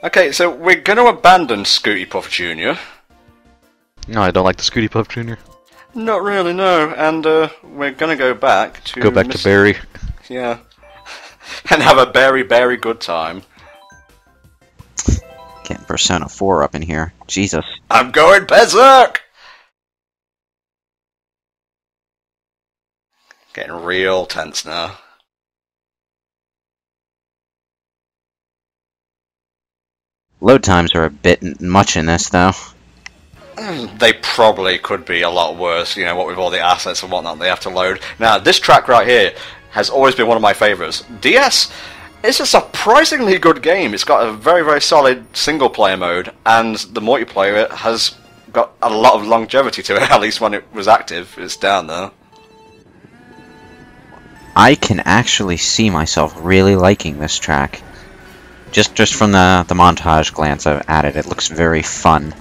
Okay, so we're going to abandon Scooty Puff Jr. No, I don't like the Scooty Puff Jr. Not really, no. And we're going to go back to... Go back to Barry. Yeah. And have a very good time. Getting Persona 4 up in here. Jesus. I'm going berserk! Getting real tense now. Load times are a bit much in this, though. They probably could be a lot worse, you know, what with all the assets and whatnot they have to load. Now, this track right here has always been one of my favourites. DS is a surprisingly good game. It's got a very solid single-player mode, and the multiplayer has got a lot of longevity to it, at least when it was active. It's down there. I can actually see myself really liking this track. Just from the montage glance at it, it looks very fun.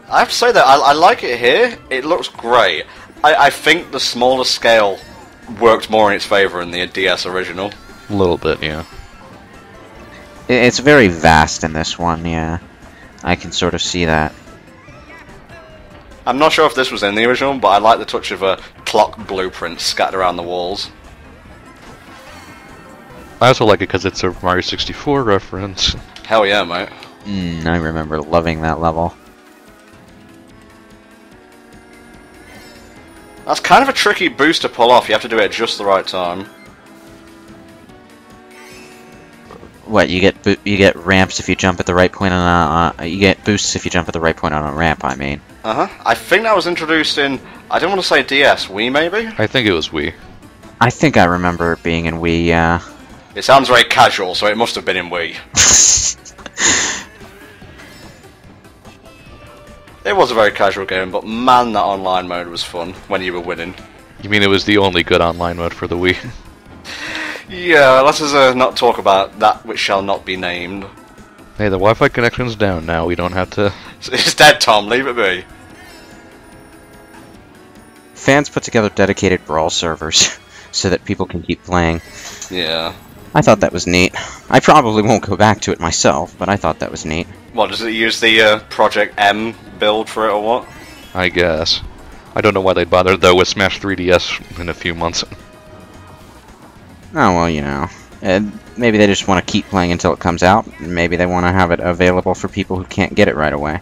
I have to say that I like it here. It looks great. I think the smaller scale worked more in its favour in the DS original. A little bit, yeah. It's very vast in this one, yeah. I can sort of see that. I'm not sure if this was in the original, but I like the touch of a clock blueprint scattered around the walls. I also like it because it's a Mario 64 reference. Hell yeah, mate. I remember loving that level. That's kind of a tricky boost to pull off. You have to do it at just the right time. What, you get ramps if you jump at the right point on a... you get boosts if you jump at the right point on a ramp, I mean. I think that was introduced in... I don't want to say DS, Wii maybe? I think it was Wii. I think I remember it being in Wii, yeah. It sounds very casual, so it must have been in Wii. It was a very casual game, but man, that online mode was fun when you were winning. You mean it was the only good online mode for the Wii? Yeah, let us not talk about that which shall not be named. Hey, the Wi-Fi connection's down now, we don't have to... It's dead, Tom, leave it be. Fans put together dedicated Brawl servers so that people can keep playing. Yeah. I thought that was neat. I probably won't go back to it myself, but I thought that was neat. What, does it use the Project M build for it or what? I guess. I don't know why they'd bother, though, with Smash 3DS in a few months. Oh, well, you know. Maybe they just want to keep playing until it comes out. Maybe they want to have it available for people who can't get it right away.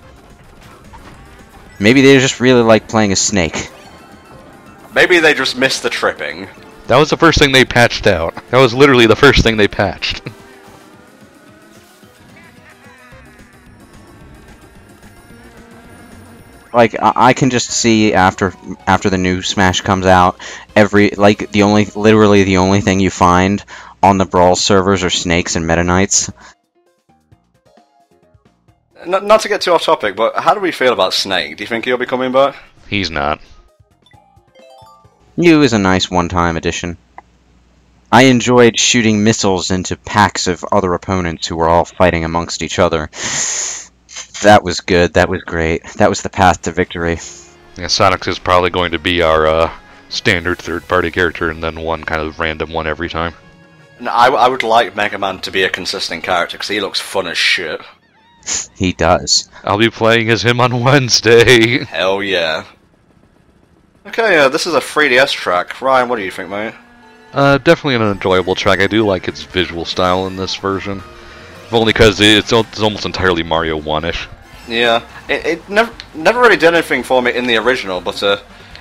Maybe they just really like playing as Snake. Maybe they just missed the tripping. That was the first thing they patched out. That was literally the first thing they patched. Like, I can just see after the new Smash comes out, literally the only thing you find on the Brawl servers are snakes and Meta Knights. Not to get too off topic, but how do we feel about Snake? Do you think he'll be coming back? He's not. New is a nice one-time addition. I enjoyed shooting missiles into packs of other opponents who were all fighting amongst each other. That was good, that was great. That was the path to victory. Yeah, Sonic is probably going to be our standard third-party character, and then one kind of random one every time. No, I would like Mega Man to be a consistent character, because he looks fun as shit. He does. I'll be playing as him on Wednesday. Hell yeah. Okay, this is a 3DS track. Ryan, what do you think, mate? Definitely an enjoyable track. I do like its visual style in this version. If only because it's almost entirely Mario 1-ish. Yeah, it never really did anything for me in the original, but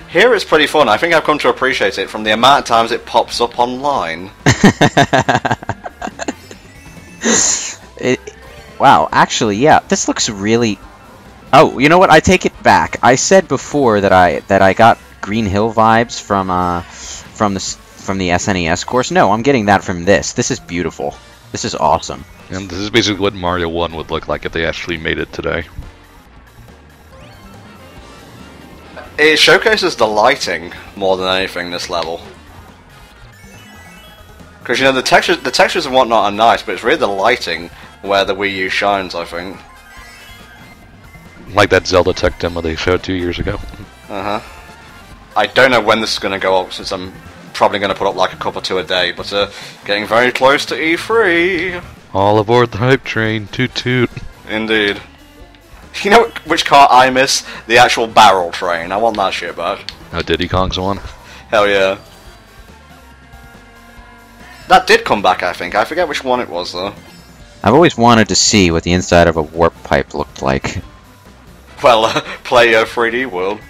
here it's pretty fun. I think I've come to appreciate it from the amount of times it pops up online. Wow, actually, yeah, this looks really... Oh, you know what? I take it back. I said before that I got Green Hill vibes from the SNES course. No, I'm getting that from this. This is beautiful. This is awesome. And this is basically what Mario 1 would look like if they actually made it today. It showcases the lighting more than anything, this level. Because, you know, the textures and whatnot are nice, but it's really the lighting where the Wii U shines, I think. Like that Zelda tech demo they showed 2 years ago. Uh-huh. I don't know when this is going to go up, since I'm probably going to put up like a couple or two a day, but getting very close to E3. All aboard the hype train, toot toot. Indeed. You know which car I miss? The actual barrel train. I want that shit back. Oh, Diddy Kong's one? Hell yeah. That did come back, I think. I forget which one it was, though. I've always wanted to see what the inside of a warp pipe looked like. Well, play 3D World.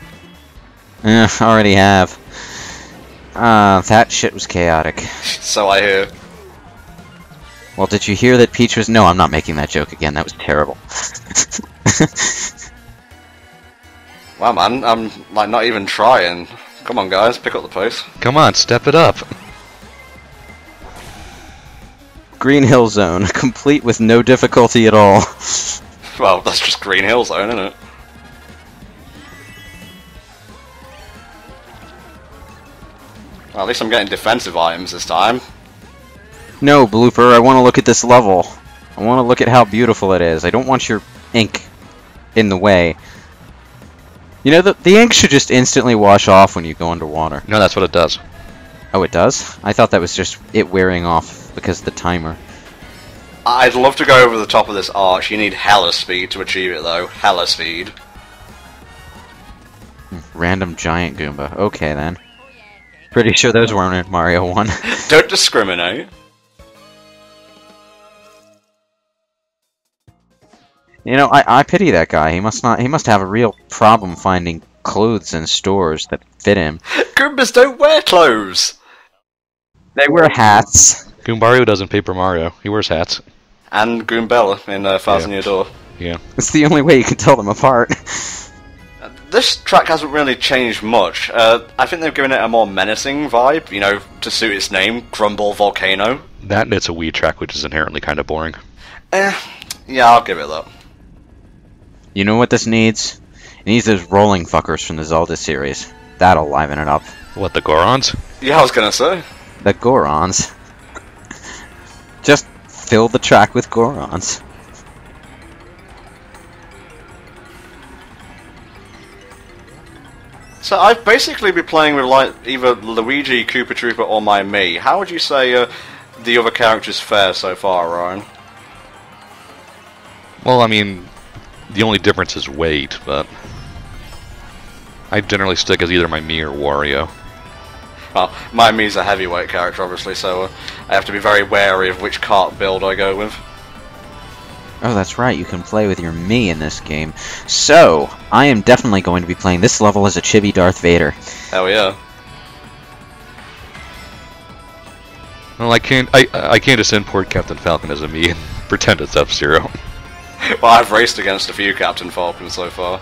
Already have. That shit was chaotic. So I hear. Well, did you hear that Peach was... No, I'm not making that joke again. That was terrible. Wow, man, I'm like not even trying. Come on, guys, pick up the pace. Come on, step it up. Green Hill Zone, complete with no difficulty at all. Well, that's just Green Hill Zone, isn't it? Well, at least I'm getting defensive items this time. No, Blooper, I want to look at this level. I want to look at how beautiful it is. I don't want your ink in the way. You know, the ink should just instantly wash off when you go underwater. No, that's what it does. Oh, it does? I thought that was just it wearing off because of the timer. I'd love to go over the top of this arch. You need hella speed to achieve it, though. Hella speed. Random giant Goomba. Okay, then. Pretty sure those weren't in Mario 1. Don't discriminate. You know, I pity that guy. He must have a real problem finding clothes in stores that fit him. Goombas don't wear clothes! They wear hats. Goombario doesn't Paper Mario. He wears hats. And Goombella in Thousand Year Door. Yeah. It's the only way you can tell them apart. This track hasn't really changed much. I think they've given it a more menacing vibe, you know, to suit its name, Grumble Volcano. That and it's a Wii track, which is inherently kind of boring. Yeah, I'll give it that. You know what this needs? It needs those rolling fuckers from the Zelda series. That'll liven it up. What, the Gorons? Yeah, I was gonna say. The Gorons. Just fill the track with Gorons. So I've basically been playing with like either Luigi, Koopa Troopa, or my Mii. How would you say the other characters fare so far, Ryan? Well, I mean, the only difference is weight, but I generally stick as either my Mii or Wario. Well, my Mii's a heavyweight character, obviously, so I have to be very wary of which cart build I go with. Oh, that's right, you can play with your Mii in this game. So, I am definitely going to be playing this level as a chibi Darth Vader. Hell yeah. Well, I can't just import Captain Falcon as a Mii and pretend it's F-Zero. Well, I've raced against a few Captain Falcons so far.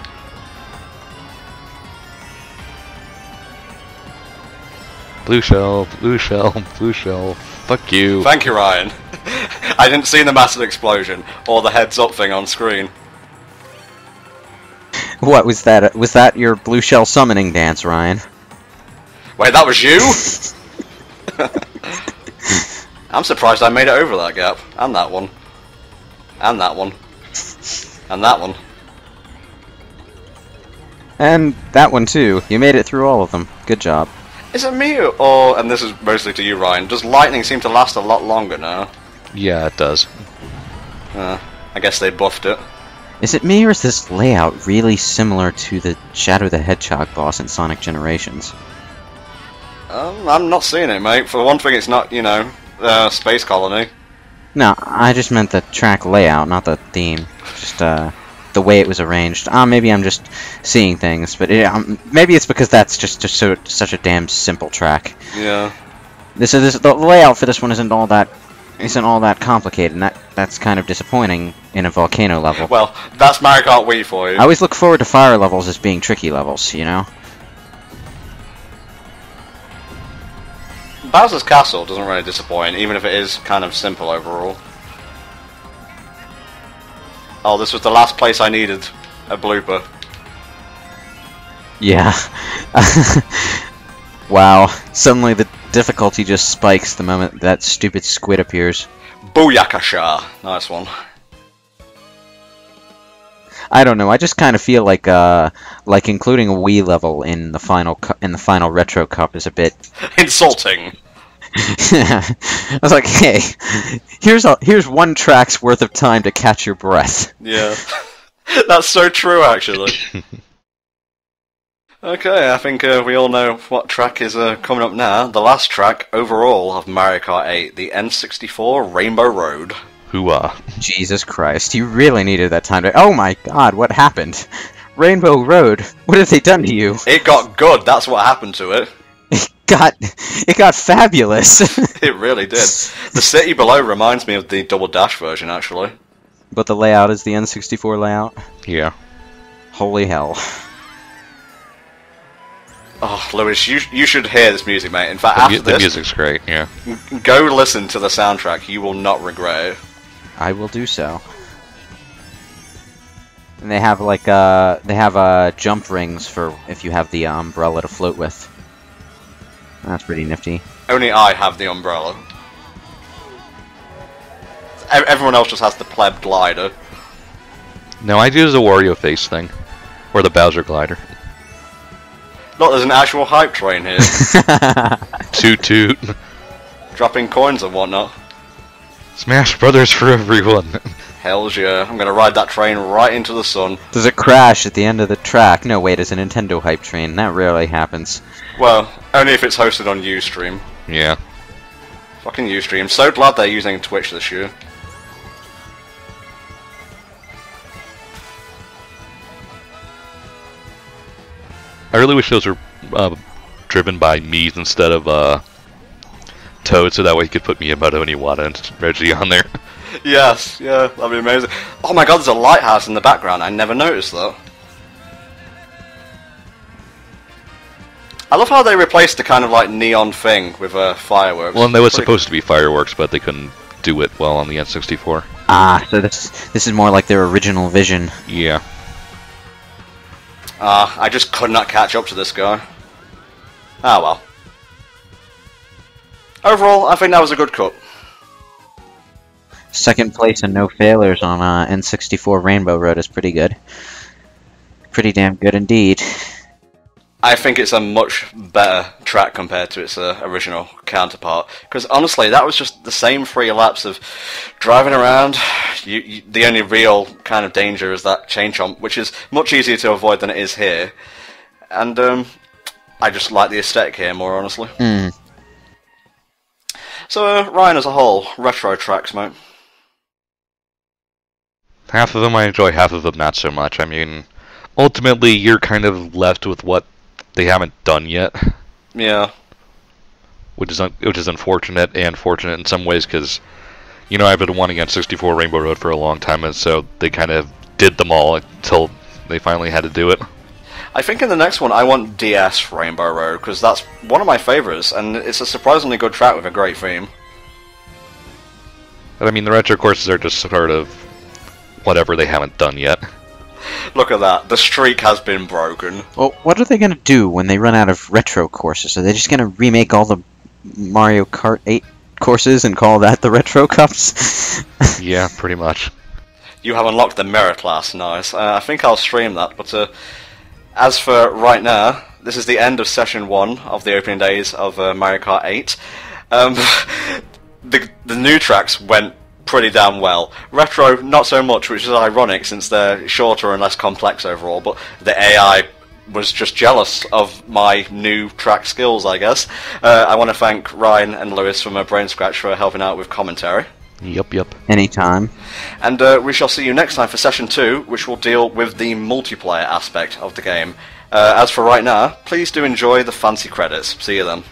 Blue shell, blue shell, blue shell. Fuck you. Thank you, Ryan. I didn't see the massive explosion or the heads-up thing on screen. What was that? Was that your blue shell summoning dance, Ryan? Wait, that was you? I'm surprised I made it over that gap. And that one. And that one. And that one. And that one too. You made it through all of them. Good job. Is it me or, and this is mostly to you, Ryan, does lightning seem to last a lot longer now? Yeah, it does. I guess they buffed it. Is it me or is this layout really similar to the Shadow the Hedgehog boss in Sonic Generations? I'm not seeing it, mate. For one thing, it's not, you know, Space Colony. No, I just meant the track layout, not the theme. Just, the way it was arranged. Maybe I'm just seeing things, but maybe it's because that's just such a damn simple track. Yeah. The layout for this one isn't all that complicated, and that's kind of disappointing in a volcano level. Well, that's Mario Kart Wii for you. I always look forward to fire levels as being tricky levels, you know? Bowser's Castle doesn't really disappoint, even if it is kind of simple overall. Oh, this was the last place I needed a blooper. Yeah. Wow. Suddenly the difficulty just spikes the moment that stupid squid appears. Booyakasha! Nice one. I don't know. I just kind of feel like including a Wii level in the final Retro Cup is a bit Insulting. I was like, hey, here's one track's worth of time to catch your breath. Yeah. That's so true, actually. Okay, I think we all know what track is coming up now. The last track overall of Mario Kart 8, the N64 Rainbow Road. Hooah. Jesus Christ, you really needed that time to... Oh my god, what happened? Rainbow Road, what have they done to you? It got good, that's what happened to it. It got fabulous. It really did. The city below reminds me of the Double Dash version, actually. But the layout is the N64 layout? Yeah. Holy hell. Oh, Lewis, you should hear this music, mate. In fact, after The this, music's great, yeah. go listen to the soundtrack. You will not regret it. I will do so. And they have like jump rings for if you have the umbrella to float with. That's pretty nifty. Only I have the umbrella. Everyone else just has the pleb glider. No, I do the Wario face thing. Or the Bowser glider. Look, there's an actual hype train here. Toot toot. Dropping coins and whatnot. Smash Brothers for everyone. Hells yeah, I'm gonna ride that train right into the sun. Does it crash at the end of the track? No, wait, it's a Nintendo hype train. That rarely happens. Well, only if it's hosted on Ustream. Yeah. Fucking Ustream. So glad they're using Twitch this year. I really wish those were driven by Mii's instead of Toad, so that way you could put Miyamoto, Iwata, and Reggie on there. Yes, yeah, that'd be amazing. Oh my god, there's a lighthouse in the background. I never noticed that. I love how they replaced the kind of like neon thing with fireworks. Well, and they were supposed to be fireworks, but they couldn't do it well on the N64. Ah, so this is more like their original vision. Yeah. I just could not catch up to this guy. Ah well. Overall, I think that was a good cut. Second place and no failures on N64 Rainbow Road is pretty good. Pretty damn good indeed. I think it's a much better track compared to its original counterpart. Because honestly, that was just the same 3 laps of driving around. The only real kind of danger is that chain chomp, which is much easier to avoid than it is here. And I just like the aesthetic here more, honestly. So, Ryan, as a whole, retro tracks, mate. Half of them I enjoy, half of them not so much. I mean, ultimately, you're kind of left with what they haven't done yet. Yeah. Which is unfortunate and fortunate in some ways, because, you know, I've been wanting N64 Rainbow Road for a long time, and so they kind of did them all until they finally had to do it. I think in the next one I want DS Rainbow Road, because that's one of my favourites, and it's a surprisingly good track with a great theme. But I mean, the retro courses are just sort of whatever they haven't done yet. Look at that, the streak has been broken. Well, what are they going to do when they run out of retro courses? Are they just going to remake all the Mario Kart 8 courses and call that the Retro Cups? Yeah, pretty much. You have unlocked the mirror class, nice. I think I'll stream that, but as for right now, this is the end of session 1 of the opening days of Mario Kart 8. The new tracks went pretty damn well. Retro, not so much, which is ironic since they're shorter and less complex overall, but the AI was just jealous of my new track skills, I guess. I want to thank Ryan and Lewis from Brainscratch for helping out with commentary. Yep. Anytime. And we shall see you next time for session 2, which will deal with the multiplayer aspect of the game. As for right now, please do enjoy the fancy credits. See you then.